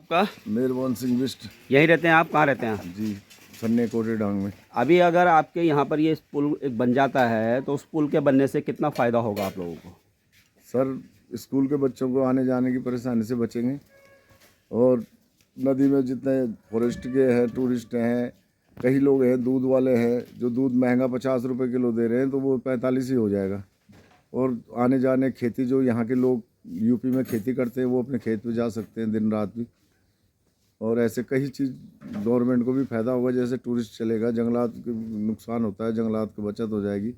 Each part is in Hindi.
आपका? मेहरबान सिंह बिस्ट। यहीं रहते हैं आप? कहाँ रहते हैं? जी, सन्ने कोटे डांग में। अभी अगर आपके यहाँ पर ये पुल एक बन जाता है तो उस पुल के बनने से कितना फ़ायदा होगा आप लोगों को? सर, स्कूल के बच्चों को आने जाने की परेशानी से बचेंगे और नदी में जितने फॉरेस्ट के हैं, टूरिस्ट हैं, कई लोग हैं, दूध वाले हैं, जो दूध महंगा 50 रुपये किलो दे रहे हैं तो वो 45 ही हो जाएगा। और आने जाने खेती, जो यहाँ के लोग यूपी में खेती करते हैं वो अपने खेत पे जा सकते हैं दिन रात भी। और ऐसे कई चीज़ गवर्नमेंट को भी फ़ायदा होगा, जैसे टूरिस्ट चलेगा, जंगलात के नुकसान होता है, जंगलात की बचत हो जाएगी।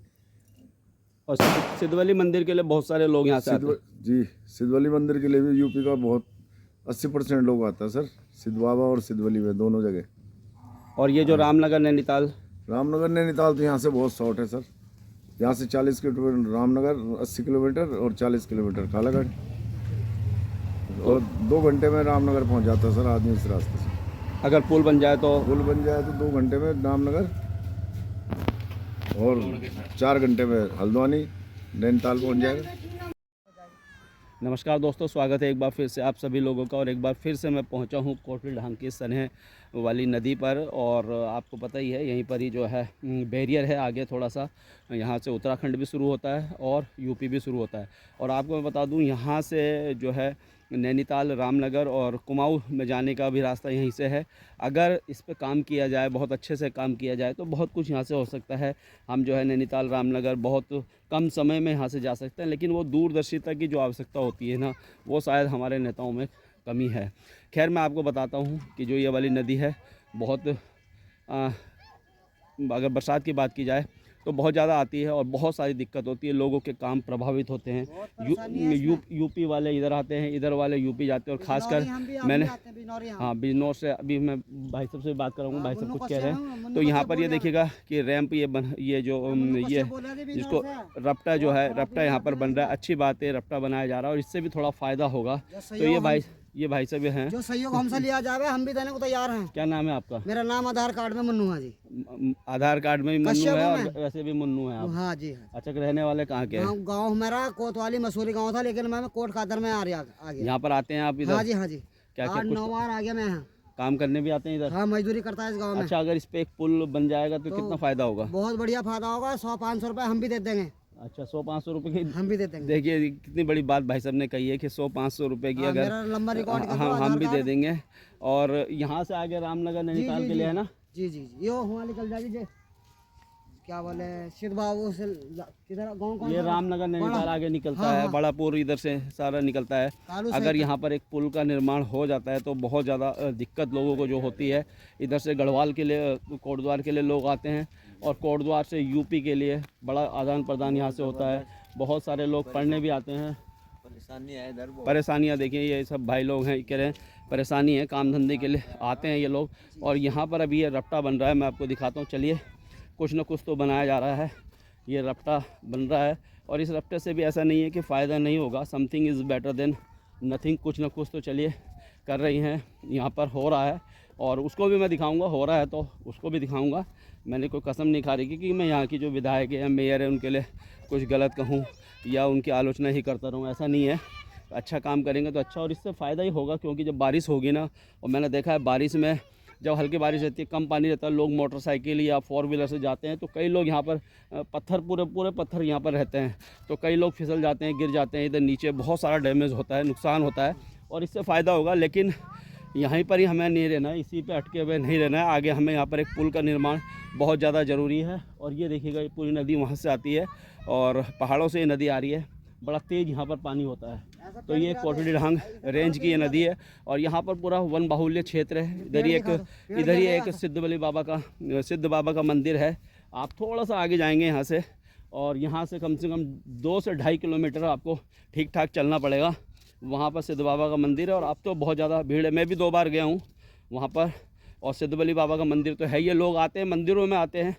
और सिद्धवली मंदिर के लिए बहुत सारे लोग यहाँ से आते हैं। जी, सिद्धवली मंदिर के लिए भी यूपी का बहुत 80% लोग आता है सर, सिद्ध बाबा और सिद्धवली में दोनों जगह। और ये जो रामनगर नैनीताल? रामनगर नैनीताल तो यहाँ से बहुत शॉर्ट है सर, यहाँ से 40 किलोमीटर रामनगर, 80 किलोमीटर और 40 किलोमीटर कालागढ़, और 2 घंटे में रामनगर पहुँच जाता है सर आदमी इस रास्ते से। अगर पुल बन जाए तो? पुल बन जाए तो 2 घंटे में रामनगर और 4 घंटे में हल्द्वानी नैनीताल पहुँच जाएगा। नमस्कार दोस्तों, स्वागत है एक बार फिर से आप सभी लोगों का। और एक बार फिर से मैं पहुंचा हूं कोटली ढांग की सनह वाली नदी पर। और आपको पता ही है यहीं पर ही जो है बैरियर है, आगे थोड़ा सा यहां से उत्तराखंड भी शुरू होता है और यूपी भी शुरू होता है। और आपको मैं बता दूं यहां से जो है नैनीताल, रामनगर और कुमाऊं में जाने का भी रास्ता यहीं से है। अगर इस पे काम किया जाए, बहुत अच्छे से काम किया जाए तो बहुत कुछ यहाँ से हो सकता है। हम जो है नैनीताल, रामनगर बहुत कम समय में यहाँ से जा सकते हैं, लेकिन वो दूरदर्शिता की जो आवश्यकता होती है ना, वो शायद हमारे नेताओं में कमी है। खैर, मैं आपको बताता हूँ कि जो ये वाली नदी है बहुत अगर बरसात की बात की जाए तो बहुत ज़्यादा आती है और बहुत सारी दिक्कत होती है, लोगों के काम प्रभावित होते हैं। यूपी वाले इधर आते हैं, इधर वाले यूपी जाते हैं। और ख़ासकर मैंने बिजनौर से अभी मैं भाई साहब से बात कराऊंगा, भाई साहब कुछ कह रहे हैं। तो यहाँ पर ये देखिएगा कि रैंप ये जिसको रपटा जो है, रपटा यहाँ पर बन रहा है। अच्छी बात है, रपटा बनाया जा रहा है और इससे भी थोड़ा फ़ायदा होगा। तो ये भाई सब हैं जो सहयोग हमसे लिया जावे, हम भी देने को तैयार हैं। क्या नाम है आपका? मेरा नाम आधार कार्ड में मुन्नू है जी। आधार कार्ड में भी मुन्नू है और वैसे भी मुन्नू है आप? हाँ जी। अच्छा, रहने वाले कहाँ के हैं? गांव मेरा कोतवाली मसूरी गांव था, लेकिन मैं कोट खादर में आ गया। यहाँ पर आते हैं आप इधर? हाँ जी, हाँ जी। क्या 8-9 बार आ गया मैं। काम करने भी आते हैं इधर? हाँ, मजदूरी करता है इस गाँव में। अच्छा, अगर इस पे एक पुल बन जाएगा तो कितना फायदा होगा? बहुत बढ़िया फायदा होगा। 100-500 रुपए हम भी दे देंगे। अच्छा, 100-500 रुपए की हम भी दे देंगे। देखिए कितनी बड़ी बात भाई साहब ने कही है कि 100-500 रुपए की अगर लंबा रिकॉर्ड हम भी दे देंगे। और यहाँ से आगे रामनगर नैनीताल के लिए है ना? जी जी जी। यो वहाँ निकल जाएगी, क्या बोले, सिद्ध बाबू से किधर गाँव? ये रामनगर नैनीताल आगे निकलता है, बड़ापुर इधर से सारा निकलता है। अगर यहाँ पर एक पुल का निर्माण हो जाता है तो बहुत ज़्यादा दिक्कत लोगों को जो होती है, इधर से गढ़वाल के लिए, कोटद्वार के लिए लोग आते हैं और कोटद्वार से यूपी के लिए बड़ा आदान प्रदान यहाँ से होता है। बहुत सारे लोग पढ़ने भी आते हैं। परेशानियाँ देखिए, ये सब भाई लोग हैं, कह रहे हैं परेशानी है, काम धंधे के लिए आते हैं ये लोग। और यहाँ पर अभी ये रपटा बन रहा है, मैं आपको दिखाता हूँ। चलिए, कुछ ना कुछ तो बनाया जा रहा है, ये रपटा बन रहा है। और इस रपटे से भी ऐसा नहीं है कि फ़ायदा नहीं होगा, something is better than nothing. कुछ ना कुछ तो चलिए कर रही हैं, यहाँ पर हो रहा है और उसको भी मैं दिखाऊंगा। हो रहा है तो उसको भी दिखाऊंगा। मैंने कोई कसम नहीं खा रही कि मैं यहाँ की जो विधायक है या मेयर है उनके लिए कुछ गलत कहूँ या उनकी आलोचना ही करता रहूँ, ऐसा नहीं है। अच्छा काम करेंगे तो अच्छा, और इससे फ़ायदा ही होगा, क्योंकि जब बारिश होगी ना, और मैंने देखा है बारिश में जब हल्की बारिश रहती है, कम पानी रहता है, लोग मोटरसाइकिल या 4 व्हीलर से जाते हैं तो कई लोग यहाँ पर पत्थर, पूरे पत्थर यहाँ पर रहते हैं, तो कई लोग फिसल जाते हैं, गिर जाते हैं। इधर नीचे बहुत सारा डैमेज होता है, नुकसान होता है और इससे फ़ायदा होगा। लेकिन यहीं पर ही हमें नहीं रहना है, इसी पे अटके हुए नहीं रहना है। आगे हमें यहाँ पर एक पुल का निर्माण बहुत ज़्यादा ज़रूरी है। और ये देखिएगा, ये पूरी नदी वहाँ से आती है और पहाड़ों से ये नदी आ रही है, बड़ा तेज़ यहाँ पर पानी होता है। तो ये कोटली ढांग रेंज की ये नदी है और यहाँ पर पूरा वन बाहुल्य क्षेत्र है। इधर ही एक सिद्ध बाबा का मंदिर है। आप थोड़ा सा आगे जाएंगे यहाँ से और यहाँ से कम 2 से 2.5 किलोमीटर आपको ठीक ठाक चलना पड़ेगा। वहाँ पर सिद्ध बाबा का मंदिर है और अब तो बहुत ज़्यादा भीड़ है। मैं भी 2 बार गया हूँ वहाँ पर, और सिद्धबली बाबा का मंदिर तो है। ये लोग आते हैं, मंदिरों में आते हैं।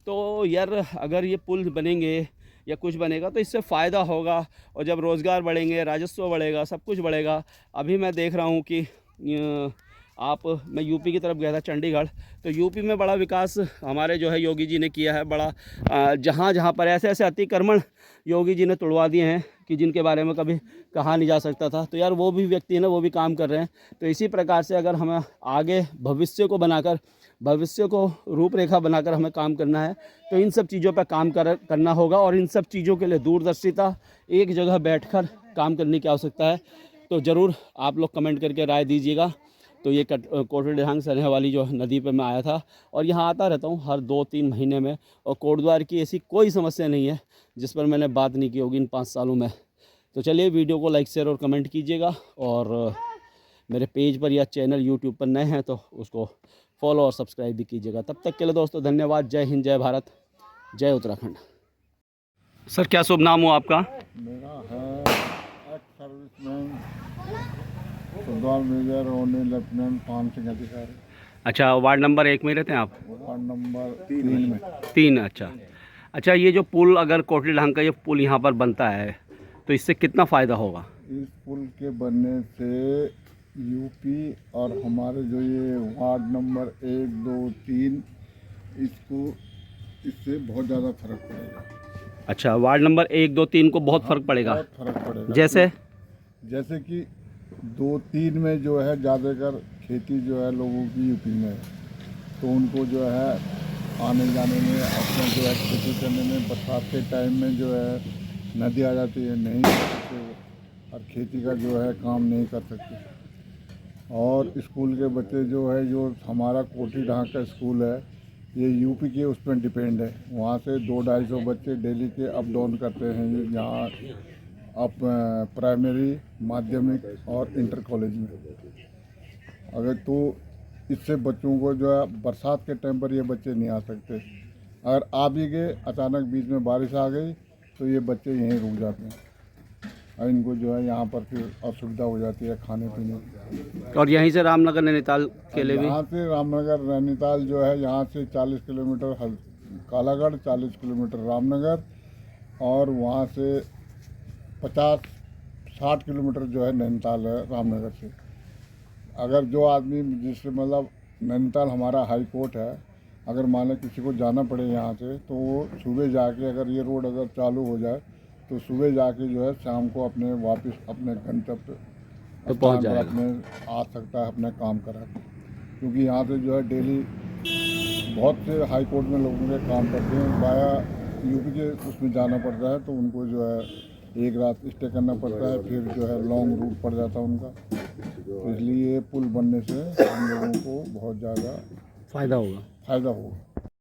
तो यार, अगर ये पुल बनेंगे या कुछ बनेगा तो इससे फ़ायदा होगा, और जब रोज़गार बढ़ेंगे, राजस्व बढ़ेगा, सब कुछ बढ़ेगा। अभी मैं देख रहा हूँ कि मैं यूपी की तरफ गया था, चंडीगढ़। तो यूपी में बड़ा विकास हमारे जो है योगी जी ने किया है, बड़ा जहाँ जहाँ पर ऐसे ऐसे अतिक्रमण योगी जी ने तुड़वा दिए हैं कि जिनके बारे में कभी कहा नहीं जा सकता था। तो यार वो भी व्यक्ति है ना, वो भी काम कर रहे हैं। तो इसी प्रकार से अगर हमें आगे भविष्य को बनाकर, भविष्य को रूपरेखा बनाकर हमें काम करना है तो इन सब चीज़ों पर काम करना होगा। और इन सब चीज़ों के लिए दूरदर्शिता, एक जगह बैठकर काम करने की आवश्यकता है। तो ज़रूर आप लोग कमेंट करके राय दीजिएगा। तो ये कोटलीढांग सरने वाली जो नदी पे मैं आया था और यहाँ आता रहता हूँ हर 2-3 महीने में। और कोटद्वार की ऐसी कोई समस्या नहीं है जिस पर मैंने बात नहीं की होगी इन 5 सालों में। तो चलिए, वीडियो को लाइक, शेयर और कमेंट कीजिएगा। और मेरे पेज पर या चैनल यूट्यूब पर नए हैं तो उसको फॉलो और सब्सक्राइब भी कीजिएगा। तब तक के लिए दोस्तों धन्यवाद। जय हिंद, जय भारत, जय उत्तराखंड। सर क्या शुभ नाम हो आपका? मेरा है एक्स सर्विसमैन सरदार मेजर ओनी लेफ्टिनेंट पान सिंह अधिकारी, अच्छा, वार्ड नंबर 1 में रहते हैं आप? वार्ड नंबर 3 में। 3, अच्छा। ये जो पुल, अगर कोटलीढांग का ये पुल यहाँ पर बनता है तो इससे कितना फ़ायदा होगा? इस पुल के बनने से यूपी और हमारे जो ये वार्ड नंबर 1, 2, 3 इससे बहुत ज़्यादा फर्क पड़ेगा। अच्छा, वार्ड नंबर 1, 2, 3 को बहुत फ़र्क पड़ेगा। बहुत फर्क पड़ेगा। जैसे कि 2-3 में जो है ज़्यादातर खेती जो है लोगों की यूपी में है, तो उनको जो है आने जाने में, अपना जो है खेती करने में, बरसात के टाइम में जो है नदी आ जाती है, नहीं कर सकते वो, और खेती का जो है काम नहीं कर सकते। और स्कूल के बच्चे जो है, जो हमारा कोटलीढांग का स्कूल है, ये यूपी के उस पर डिपेंड है। वहाँ से 200-250 बच्चे डेली के अप डाउन करते हैं यहाँ अब प्राइमरी, माध्यमिक और इंटर कॉलेज में। अगर तो इससे बच्चों को जो है बरसात के टाइम पर ये बच्चे नहीं आ सकते। अगर आ भी गए, अचानक बीच में बारिश आ गई तो ये बच्चे यहीं रुक जाते हैं और इनको जो है यहाँ पर फिर असुविधा हो जाती है खाने पीने की। और यहीं से रामनगर नैनीताल के लिए भी? यहाँ से रामनगर नैनीताल जो है, यहाँ से 40 किलोमीटर कालागढ़, 40 किलोमीटर रामनगर, और वहाँ से 50-60 किलोमीटर जो है नैनीताल है रामनगर से। अगर जो आदमी, जिससे मतलब नैनीताल हमारा हाई कोर्ट है, अगर मान लें किसी को जाना पड़े यहाँ से, तो वो सुबह जाके, अगर ये रोड अगर चालू हो जाए तो सुबह जाके जो है शाम को अपने वापस अपने गंतव्य तो पहुँच जाएगा, अपने आ सकता है अपने काम करा के। क्योंकि यहाँ से जो है डेली बहुत से हाई कोर्ट में लोगों के काम करते हैं, वाया यूपी के उसमें जाना पड़ता है, तो उनको जो है एक रात स्टे करना पड़ता है, फिर जो है लॉन्ग रूट पड़ जाता है उनका। तो इसलिए पुल बनने से हम लोगों को बहुत ज़्यादा फ़ायदा होगा।